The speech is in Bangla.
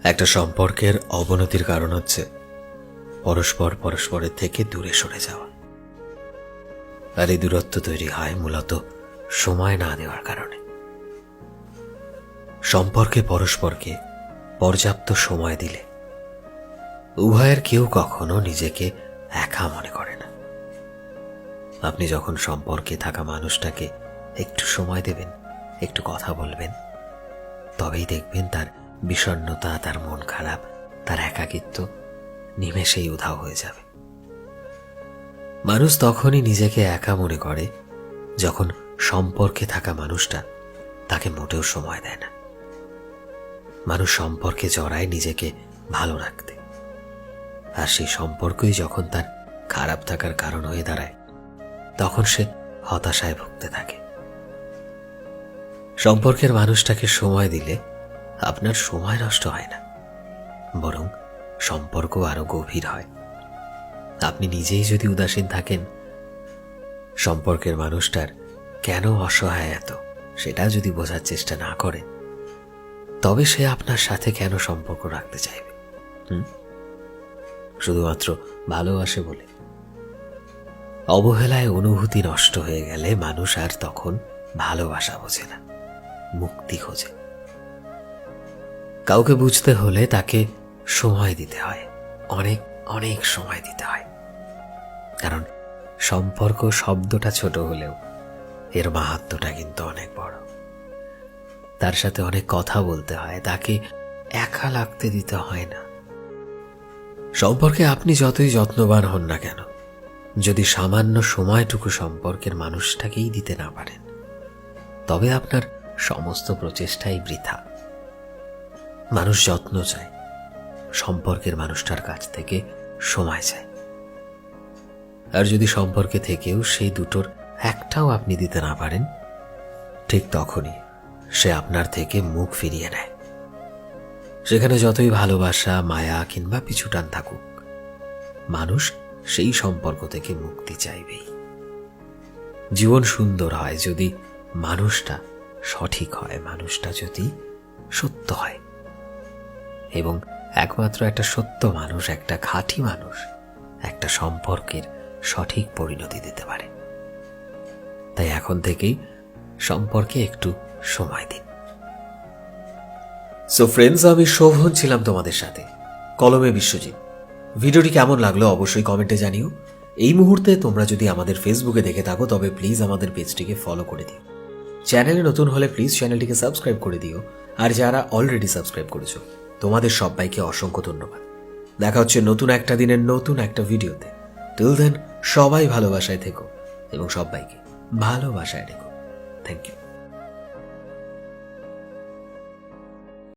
একটা সম্পর্কের অবনতির কারণ হচ্ছে পরস্পরের থেকে দূরে সরে যাওয়া। আর এই দূরত্ব তৈরি হয় মূলত সময় না দেওয়ার কারণে। সম্পর্কে পরস্পরকে পর্যাপ্ত সময় দিলে উভয়ের কেউ কখনো নিজেকে একা মনে করে না। আপনি যখন সম্পর্কে থাকা মানুষটাকে একটু সময় দেবেন, একটু কথা বলবেন, তবেই দেখবেন তার বিষণ্ণতা, তার মন খারাপ, তার একাকিত্ব নিমেষেই উধাও হয়ে যাবে। মানুষ তখনই নিজেকে একা মনে করে যখন সম্পর্কে থাকা মানুষটা তাকে মোটেও সময় দেয় না। মানুষ সম্পর্কে জড়ায় নিজেকে ভালো রাখতে, আর সেই সম্পর্কই যখন তার খারাপ থাকার কারণ হয়ে দাঁড়ায় তখন সে হতাশায় ভুগতে থাকে। সম্পর্কের মানুষটাকে সময় দিলে আপনার সময় নষ্ট হয় না, বরং সম্পর্ক আরো গভীর হয়। আপনি নিজেই যদি উদাসীন থাকেন, সম্পর্কের মানুষটার কেন অসহায় এত সেটা যদি বোঝার চেষ্টা না করেন, তবে সে আপনার সাথে কেন সম্পর্ক রাখতে চাইবে? শুধুমাত্র ভালোবাসে বলে। অবহেলায় অনুভূতি নষ্ট হয়ে গেলে মানুষ আর তখন ভালোবাসা বোঝে না, মুক্তি খোঁজে। কাউকে বুঝতে হলে তাকে সময় দিতে হয়, অনেক অনেক সময় দিতে হয়। কারণ সম্পর্ক শব্দটা ছোট হলেও এর মাহাত্ম্যটা কিন্তু অনেক বড়। তার সাথে অনেক কথা বলতে হয়, তাকে একা লাগতে দিতে হয় না। সম্পর্কে আপনি যতই যত্নবান হন না কেন, যদি সামান্য সময়টুকু সম্পর্কের মানুষটাকেই দিতে না পারেন, তবে আপনার সমস্ত প্রচেষ্টাই বৃথা। মানুষ যত্ন চায়, সম্পর্কের মানুষটার কাছ থেকে সময় চায়। আর যদি সম্পর্কে থেকেও সেই দুটোর একটাও আপনি দিতে না পারেন, ঠিক তখনই সে আপনার থেকে মুখ ফিরিয়ে নেয়। সেখানে যতই ভালোবাসা, মায়া কিংবা পিছুটান থাকুক, মানুষ সেই সম্পর্ক থেকে মুক্তি চাইবেই। জীবন সুন্দর হয় যদি মানুষটা সঠিক হয়, মানুষটা যদি সত্য হয়, এবং একমাত্র একটা সত্য মানুষ, একটা খাঁটি মানুষ একটা সম্পর্কের সঠিক পরিণতি দিতে পারে। তাই এখন থেকেই সম্পর্কে একটু সময় দিন। সো ফ্রেন্ডস, আমি শোভন ছিলাম তোমাদের সাথে, কলমে বিশ্বজিৎ। ভিডিওটি কেমন লাগলো অবশ্যই কমেন্টে জানিও। এই মুহূর্তে তোমরা যদি আমাদের ফেসবুকে দেখে থাকো তবে প্লিজ আমাদের পেজটিকে ফলো করে দিও। চ্যানেলে নতুন হলে প্লিজ চ্যানেলটিকে সাবস্ক্রাইব করে দিও। আর যারা অলরেডি সাবস্ক্রাইব করেছো তোমাদের সবাইকে অসংখ্য ধন্যবাদ। দেখা হচ্ছে নতুন একটা দিনের নতুন একটা ভিডিওতে। টিল দেন সবাই ভালোবাসায় থেকো এবং সবাইকে ভালোবাসায় রেখো। Thank you.